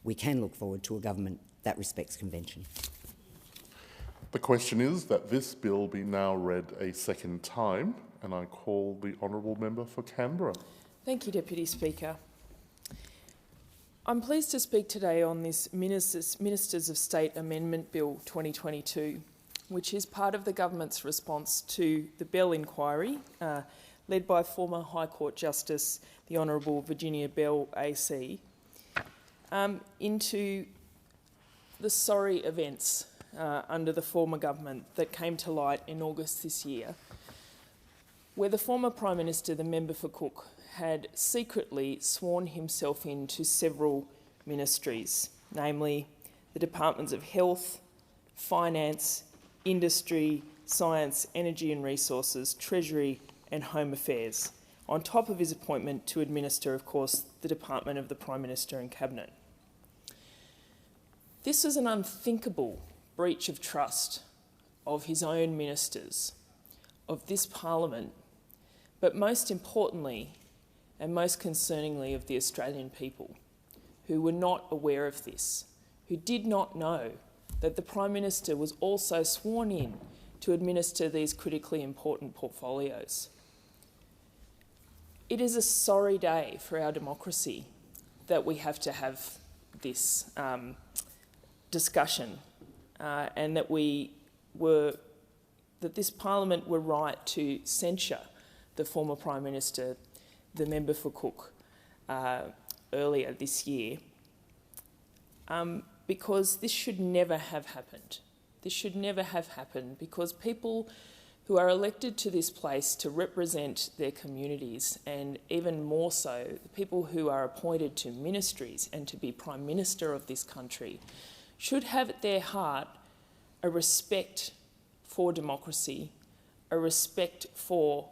we can look forward to a government that respects convention. The question is that this bill be now read a second time, and I call the honourable member for Canberra. Thank you, Deputy Speaker. I'm pleased to speak today on this Ministers of State Amendment Bill 2022, which is part of the government's response to the Bell inquiry, led by former High Court Justice, the Honourable Virginia Bell AC, into the sorry events under the former government that came to light in August this year, where the former Prime Minister, the member for Cook, had secretly sworn himself into several ministries, namely the Departments of Health, Finance, Industry, Science, Energy and Resources, Treasury and Home Affairs, on top of his appointment to administer, of course, the Department of the Prime Minister and Cabinet. This was an unthinkable breach of trust of his own ministers, of this Parliament, but most importantly and most concerningly of the Australian people, who were not aware of this, who did not know that the Prime Minister was also sworn in to administer these critically important portfolios. It is a sorry day for our democracy that we have to have this discussion and that this Parliament were right to censure the former Prime Minister, the member for Cook, earlier this year, because this should never have happened. This should never have happened because people who are elected to this place to represent their communities, and even more so, the people who are appointed to ministries and to be Prime Minister of this country, should have at their heart a respect for democracy, a respect for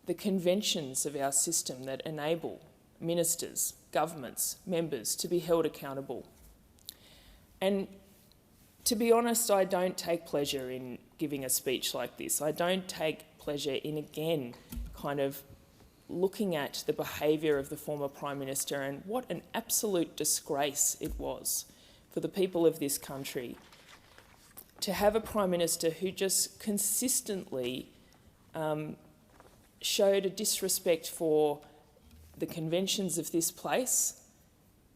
the conventions of our system that enable ministers, governments, members to be held accountable. And to be honest, I don't take pleasure in giving a speech like this. I don't take pleasure in, again, kind of looking at the behaviour of the former Prime Minister and what an absolute disgrace it was for the people of this country to have a Prime Minister who just consistently showed a disrespect for the conventions of this place,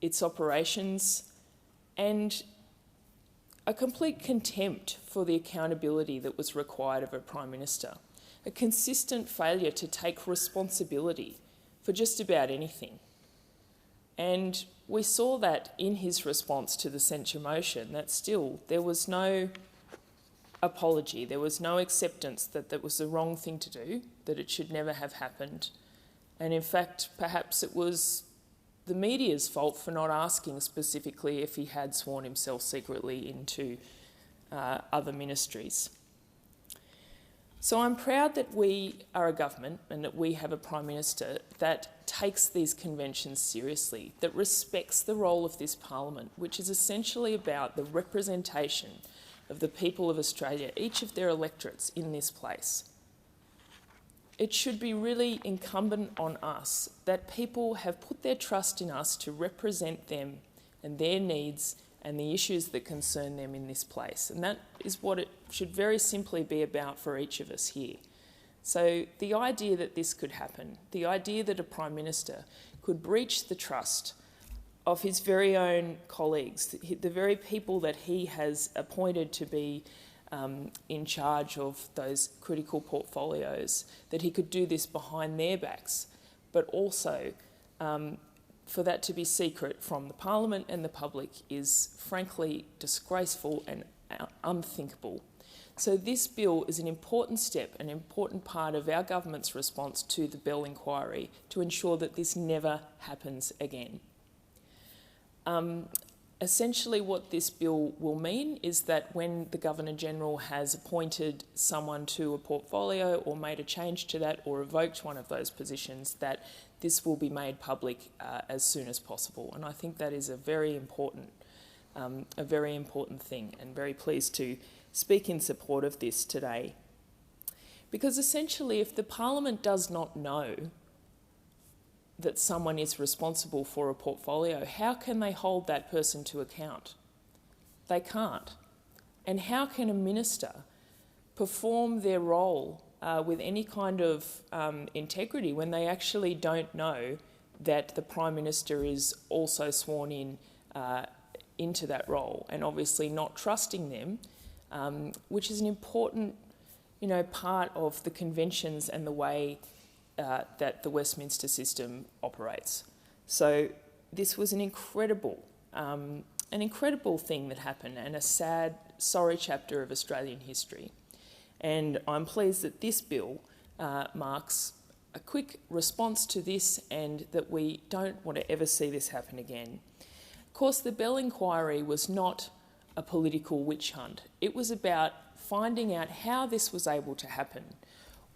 its operations, and a complete contempt for the accountability that was required of a Prime Minister, a consistent failure to take responsibility for just about anything. And we saw that in his response to the censure motion, that still there was no apology, there was no acceptance that that was the wrong thing to do, that it should never have happened. And in fact, perhaps it was the media's fault for not asking specifically if he had sworn himself secretly into other ministries. So I'm proud that we are a government and that we have a Prime Minister that takes these conventions seriously, that respects the role of this Parliament, which is essentially about the representation of the people of Australia, each of their electorates in this place. It should be really incumbent on us that people have put their trust in us to represent them and their needs and the issues that concern them in this place. And that is what it should very simply be about for each of us here. So the idea that this could happen, the idea that a Prime Minister could breach the trust of his very own colleagues, the very people that he has appointed to be in charge of those critical portfolios, that he could do this behind their backs, but also for that to be secret from the Parliament and the public is frankly disgraceful and unthinkable. So this bill is an important step, an important part of our government's response to the Bell inquiry to ensure that this never happens again. Essentially what this bill will mean is that when the Governor-General has appointed someone to a portfolio or made a change to that or revoked one of those positions, that this will be made public as soon as possible. And I think that is a very important thing, and very pleased to speak in support of this today. Because essentially if the Parliament does not know that someone is responsible for a portfolio, how can they hold that person to account? They can't. And how can a minister perform their role with any kind of integrity when they actually don't know that the Prime Minister is also sworn in into that role, and obviously not trusting them, which is an important, part of the conventions and the way that the Westminster system operates. So this was an incredible thing that happened, and a sad, sorry chapter of Australian history. And I'm pleased that this bill marks a quick response to this, and that we don't want to ever see this happen again. Of course, the Bell inquiry was not a political witch hunt. It was about finding out how this was able to happen,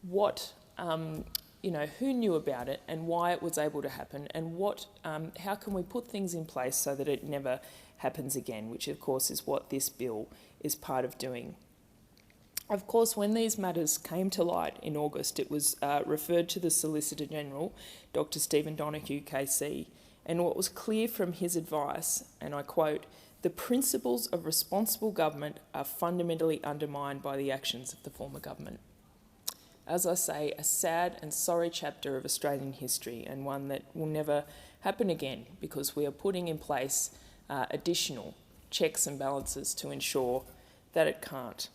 what, who knew about it and why it was able to happen, and how can we put things in place so that it never happens again, which of course is what this bill is part of doing. Of course, when these matters came to light in August, it was referred to the Solicitor General, Dr. Stephen Donoghue, KC, and what was clear from his advice, and I quote, "The principles of responsible government are fundamentally undermined by the actions of the former government." As I say, a sad and sorry chapter of Australian history, and one that will never happen again, because we are putting in place additional checks and balances to ensure that it can't.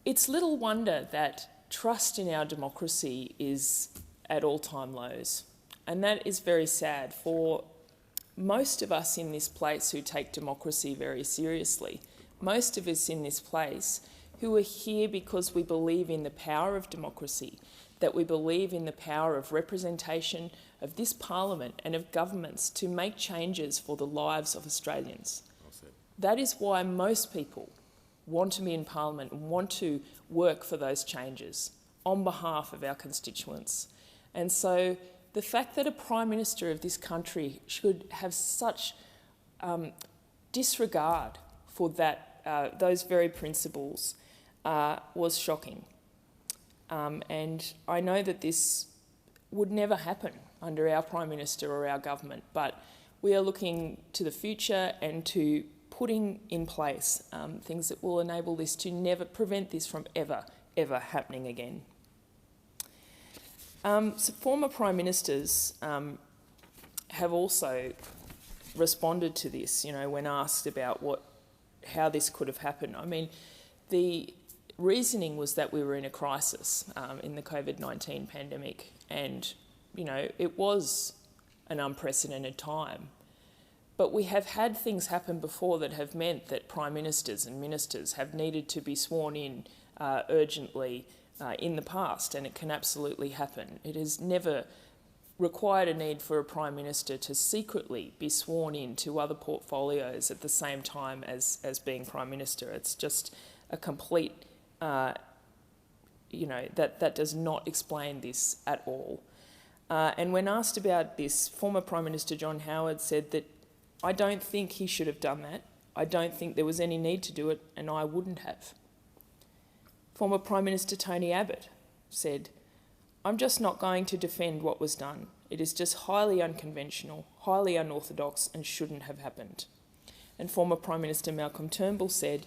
It's little wonder that trust in our democracy is at all-time lows, and that is very sad for most of us in this place who take democracy very seriously. Most of us in this place who are here because we believe in the power of democracy, that we believe in the power of representation of this Parliament and of governments to make changes for the lives of Australians. That is why most people want to be in Parliament and want to work for those changes on behalf of our constituents. And so the fact that a Prime Minister of this country should have such disregard for those very principles was shocking. And I know that this would never happen under our Prime Minister or our government, but we are looking to the future and to putting in place things that will enable this to never prevent this from ever happening again. So former Prime Ministers have also responded to this, when asked about how this could have happened. I mean, the reasoning was that we were in a crisis in the COVID-19 pandemic, and, it was an unprecedented time. But we have had things happen before that have meant that Prime Ministers and Ministers have needed to be sworn in urgently in the past, and it can absolutely happen. It has never required a need for a Prime Minister to secretly be sworn in to other portfolios at the same time as being Prime Minister. It's just a complete, that does not explain this at all. And when asked about this, former Prime Minister John Howard said that, "I don't think he should have done that. I don't think there was any need to do it, and I wouldn't have." Former Prime Minister Tony Abbott said, "I'm just not going to defend what was done. It is just highly unconventional, highly unorthodox, and shouldn't have happened." And former Prime Minister Malcolm Turnbull said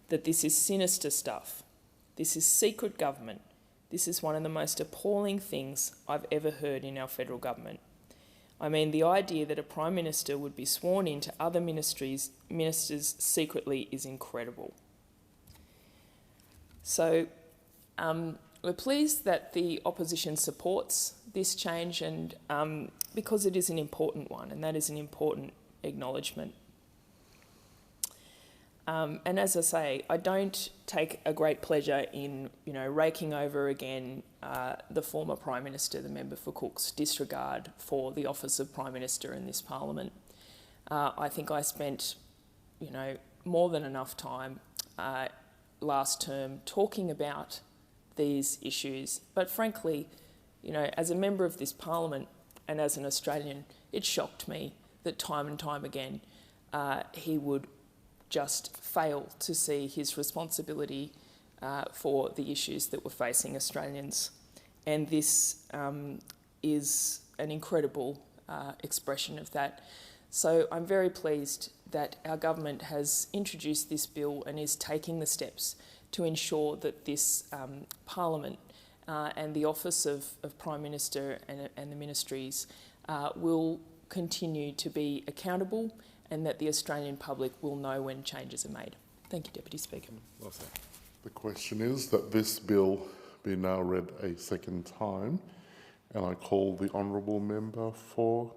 that this is sinister stuff. This is secret government. This is one of the most appalling things I've ever heard in our federal government. I mean, the idea that a Prime Minister would be sworn into other ministers secretly is incredible. So we're pleased that the opposition supports this change, and because it is an important one, and that is an important acknowledgement. And as I say, I don't take a great pleasure in, raking over again the former Prime Minister, the member for Cook's disregard for the office of Prime Minister in this Parliament. I think I spent, more than enough time last term talking about these issues. But frankly, as a member of this Parliament and as an Australian, it shocked me that time and time again he would just fail to see his responsibility for the issues that were facing Australians. And this is an incredible expression of that. So I'm very pleased that our government has introduced this bill and is taking the steps to ensure that this Parliament and the Office of Prime Minister and the ministries will continue to be accountable, and that the Australian public will know when changes are made. Thank you, Deputy Speaker. Well said. The question is that this bill be now read a second time, and I call the honourable member for